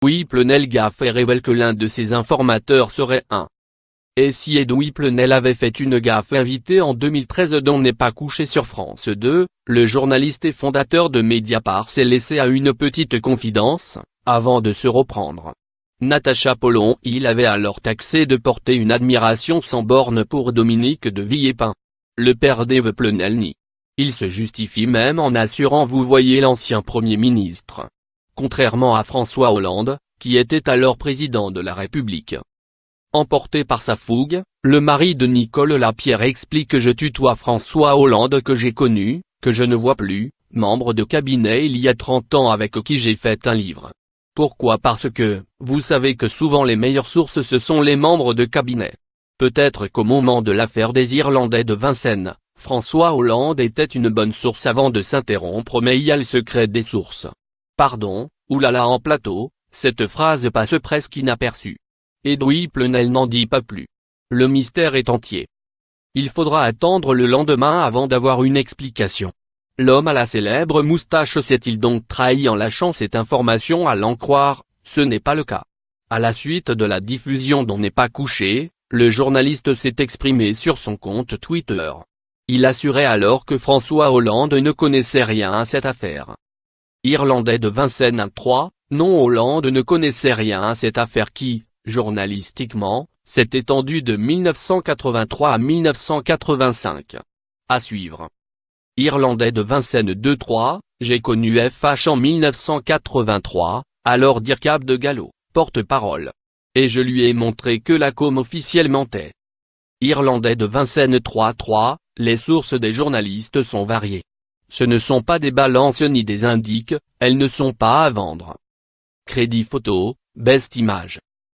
Edoui Plenel gaffe et révèle que l'un de ses informateurs serait un. Et si Edoui Plenel avait fait une gaffe invité en 2013 dans N'est pas couché sur France 2, le journaliste et fondateur de Mediapart s'est laissé à une petite confidence, avant de se reprendre. Natacha Polon, il avait alors taxé de porter une admiration sans borne pour Dominique de Villepin. Le père d'Ève Plenel nie. Il se justifie même en assurant vous voyez l'ancien Premier ministre. Contrairement à François Hollande, qui était alors président de la République. Emporté par sa fougue, le mari de Nicole Lapierre explique je tutoie François Hollande que j'ai connu, que je ne vois plus, membre de cabinet il y a 30 ans avec qui j'ai fait un livre. Pourquoi? Parce que, vous savez que souvent les meilleures sources ce sont les membres de cabinet. Peut-être qu'au moment de l'affaire des Irlandais de Vincennes, François Hollande était une bonne source avant de s'interrompre mais il y a le secret des sources. Pardon, oulala en plateau, cette phrase passe presque inaperçue. Edoui Plenel n'en dit pas plus. Le mystère est entier. Il faudra attendre le lendemain avant d'avoir une explication. L'homme à la célèbre moustache s'est-il donc trahi en lâchant cette information? À l'en croire, ce n'est pas le cas. À la suite de la diffusion d'On n'est pas couché, le journaliste s'est exprimé sur son compte Twitter. Il assurait alors que François Hollande ne connaissait rien à cette affaire. Irlandais de Vincennes 3, non Hollande ne connaissait rien à cette affaire qui, journalistiquement, s'est étendue de 1983 à 1985. À suivre. Irlandais de Vincennes 2-3, j'ai connu FH en 1983, alors Dirk de Gallo, porte-parole. Et je lui ai montré que la com officielle mentait. Irlandais de Vincennes 3-3, les sources des journalistes sont variées. Ce ne sont pas des balances ni des indices, elles ne sont pas à vendre. Crédit photo, best image.